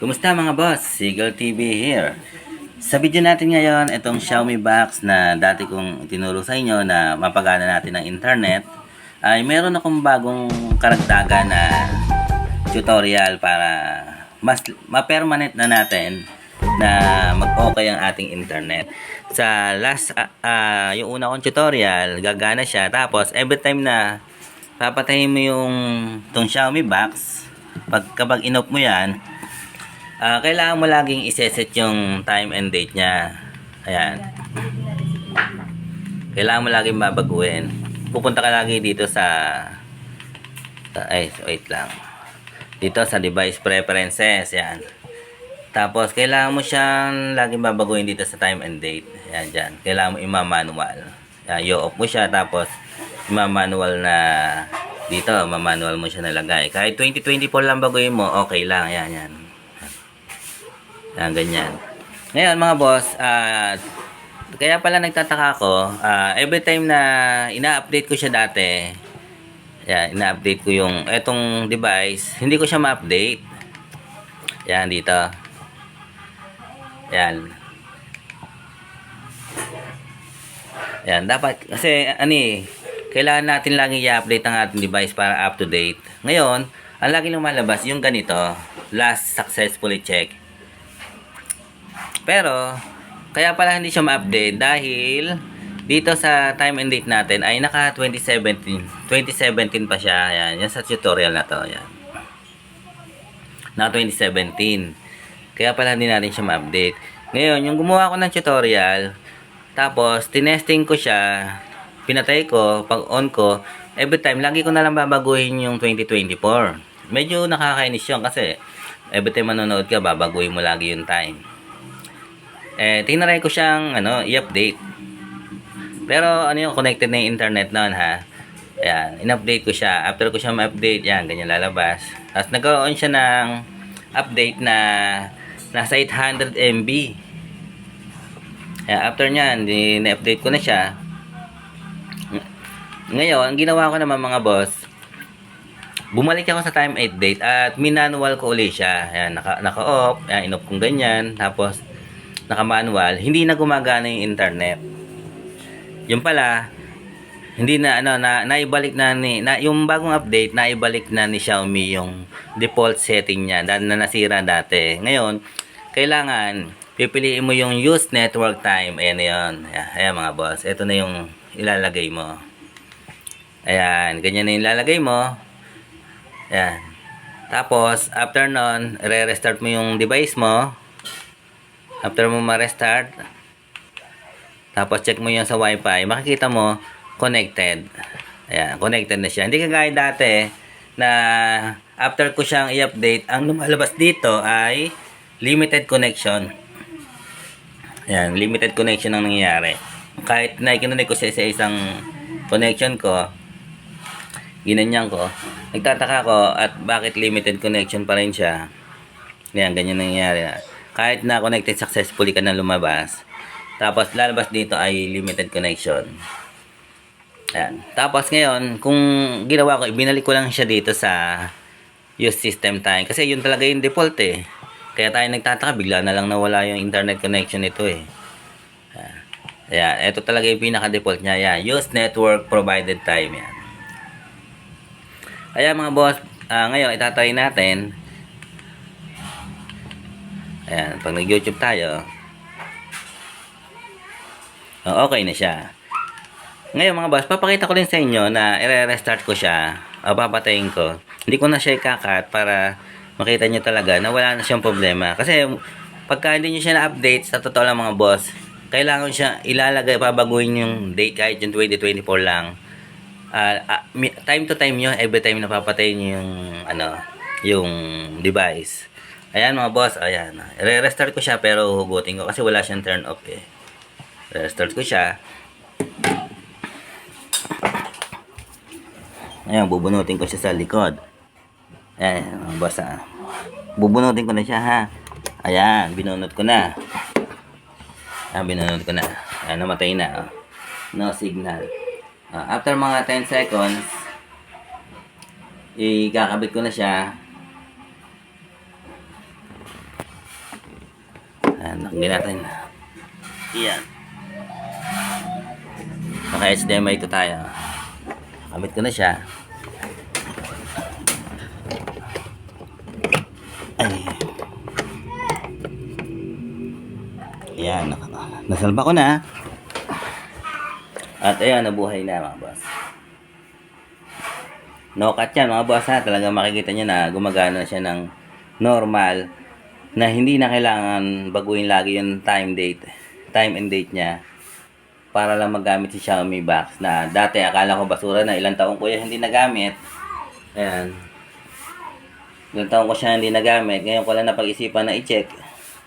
Kumusta mga boss? Seagull TV here. Sa video natin ngayon, itong Xiaomi box na dati kong tinuro sa inyo na mapagana natin ng internet, ay meron akong bagong karagdagan na tutorial para mas ma-permanent na natin na mag-okay ang ating internet. Sa last, yung una kong tutorial, gagana siya. Tapos, every time na papatayin mo yung itong Xiaomi box, kapag in-off mo yan, kailangan mo laging iseset yung time and date niya. Ayan. Kailangan mo laging babaguhin. Pupunta ka lagi dito wait lang. Dito sa device preferences. Ayan. Tapos, kailangan mo siyang laging babaguhin dito sa time and date. Ayan, dyan. Kailangan mo ima-manual. Ayan, i-off mo siya. Tapos, ima-manual na dito. Ma-manual mo siya nalagay. Kahit 2024 lang baguhin mo, okay lang. Ayan, yan. Yan, ganyan. Ngayon mga boss, kaya pala nagtataka ako, every time na ina-update ko siya dati, yan, ina-update ko yung etong device, hindi ko siya ma-update. Yan, dito. Yan. Yan, dapat, kasi, kailangan natin lagi i-update ang ating device para up to date. Ngayon, ang lagi lumalabas, yung ganito, last successfully check. Pero, kaya pala hindi siya ma-update dahil dito sa time and date natin ay naka 2017. 2017 pa siya. Ayan, yan sa tutorial na to. Ayan. Naka 2017. Kaya pala hindi natin siya ma-update. Ngayon, yung gumawa ko ng tutorial, tapos tinesting ko siya, pinatay ko, pag on ko, every time, lagi ko na lang babaguhin yung 2024. Medyo nakakainis yun kasi every time manonood ka, babaguhin mo lagi yung time. Tinry ko siyang i-update. Pero yung connected na yung internet noon ha. Ayan, in-update ko siya. After ko siya ma-update, yan, ganyan lalabas. Tapos nagkaroon siya ng update na nasa 800 MB. Ayan, after nyan, na-update ko na siya. Ngayon, ang ginawa ko naman mga boss, bumalik ako sa time 8 date at minanual ko ulit siya. Ayan, naka-off, in-off kong ganyan. Tapos, naka-manual, hindi na gumagana yung internet. Yung pala, hindi na naibalik na yung bagong update, naibalik na ni Xiaomi yung default setting niya na nasira dati. Ngayon, kailangan pipiliin mo yung use network time. Ayan 'yon. Ayan mga boss, ito na yung ilalagay mo. Ayan, ganyan na yung ilalagay mo. Ayan. Tapos, after nun, re-restart mo yung device mo. After mo ma-restart, tapos check mo yung sa wifi, makikita mo, connected. Ayan, connected na siya. Hindi kagaya dati, na after ko siyang i-update, ang lumalabas dito ay limited connection. Ayan, limited connection ang nangyayari. Kahit na ikinunik ko siya sa isang connection ko, ginanyan ko, nagtataka ko at bakit limited connection pa rin siya. Ayan, ganyan nangyayari na. Kahit na connected successfully ka na lumabas, tapos lalabas dito ay limited connection. Ayan. Tapos ngayon, kung ginawa ko, ibinalik ko lang siya dito sa use system time. Kasi yun talaga yung default eh. Kaya tayo nagtataka, bigla na lang nawala yung internet connection nito eh. Ayan. Ito talaga yung pinaka-default niya. Ayan. Use network provided time. Ayan. Ayan mga boss, ngayon itatry natin. Ayan, pag nag-YouTube tayo, okay na siya. Ngayon mga boss, papakita ko rin sa inyo na i-restart ko siya o papatayin ko. Hindi ko na siya ikakat para makita nyo talaga na wala na siyang problema. Kasi pagka hindi nyo siya na-update, sa totoo lang mga boss, kailangan siya ilalagay, babaguhin yung date kahit yung 2024 lang. Time to time nyo, every time napapatayin nyo yung device. Ayan mga boss, ayan. Re-restart ko siya pero hugutin ko kasi wala siyang turn off eh. Re-restart ko siya. Ayan, bubunutin ko siya sa likod. Ayan mga boss ha. Bubunutin ko na siya ha. Ayan, binunot ko na. Ayan, binunot ko na. Ayan, namatay na. No signal. After mga 10 seconds, ikakabit ko na siya. Ayan, nakagin natin. Yan. Naka-HDMI ito tayo. Kamit ko na siya. Ay. Ayan, nasalba ko na. At ayan, nabuhay na mga boss. No cut yan mga boss ha. Talagang makikita nyo na gumagana siya ng normal. Na hindi na kailangan baguhin lagi yung time and date niya. Para lang magamit si Xiaomi box na dati akala ko basura na, ilang taon ko yan hindi nagamit. Ayan. Ilang taon ko siya hindi nagamit. Ngayon ko lang napag-isipan na i-check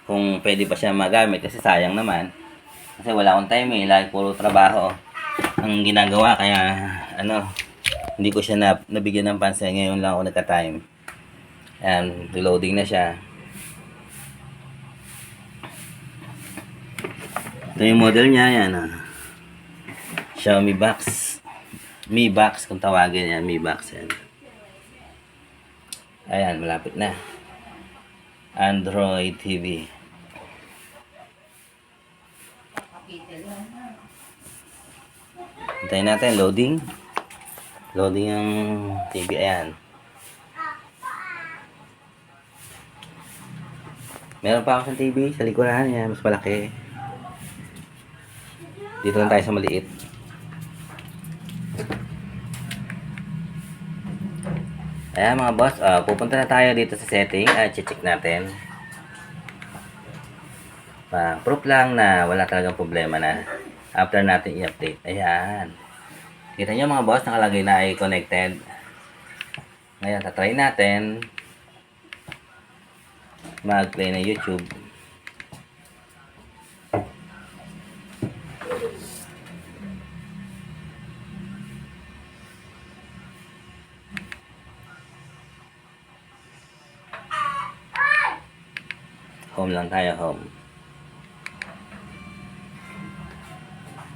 kung pwede pa siya magamit kasi sayang naman. Kasi wala akong time lagi puro trabaho ang ginagawa kaya hindi ko siya nabigyan ng pansin. Ngayon lang ako nagka-time. Ayan, reloading na siya. Ito yung model niya, yan Xiaomi box. Mi box kung tawagin yan, Mi box yan. Ayan, malapit na. Android TV. Hintayin natin, loading. Loading ang TV, ayan. Meron pa ako sa TV, sa likuran, yan, mas malaki. Dito lang tayo sa maliit. Ayan mga boss, pupunta na tayo dito sa setting at check natin. Proof lang na wala talagang problema na after natin i-update. Ayan. Kita nyo mga boss, nakalagay na ay connected. Ngayon, tatry natin mag-play na YouTube. Home lang tayo, home.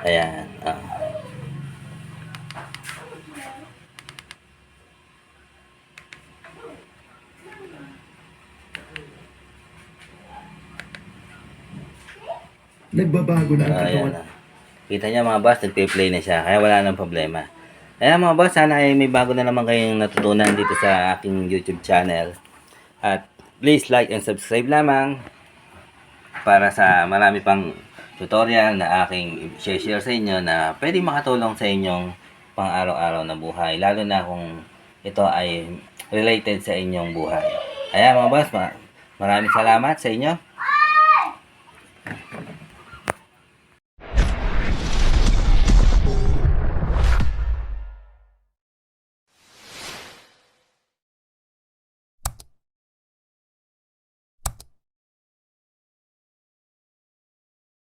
Ayan. Nagbabago na ang katawan. Kita niya mga boss, nagpe-play na siya. Kaya wala nang problema. Ayan mga boss, sana ay may bago na naman kayong natutunan dito sa aking YouTube channel. At please like and subscribe lamang para sa marami pang tutorial na aking share sa inyo na pwede makatulong sa inyong pang araw-araw na buhay. Lalo na kung ito ay related sa inyong buhay. Ayan mga boss, maraming salamat sa inyo.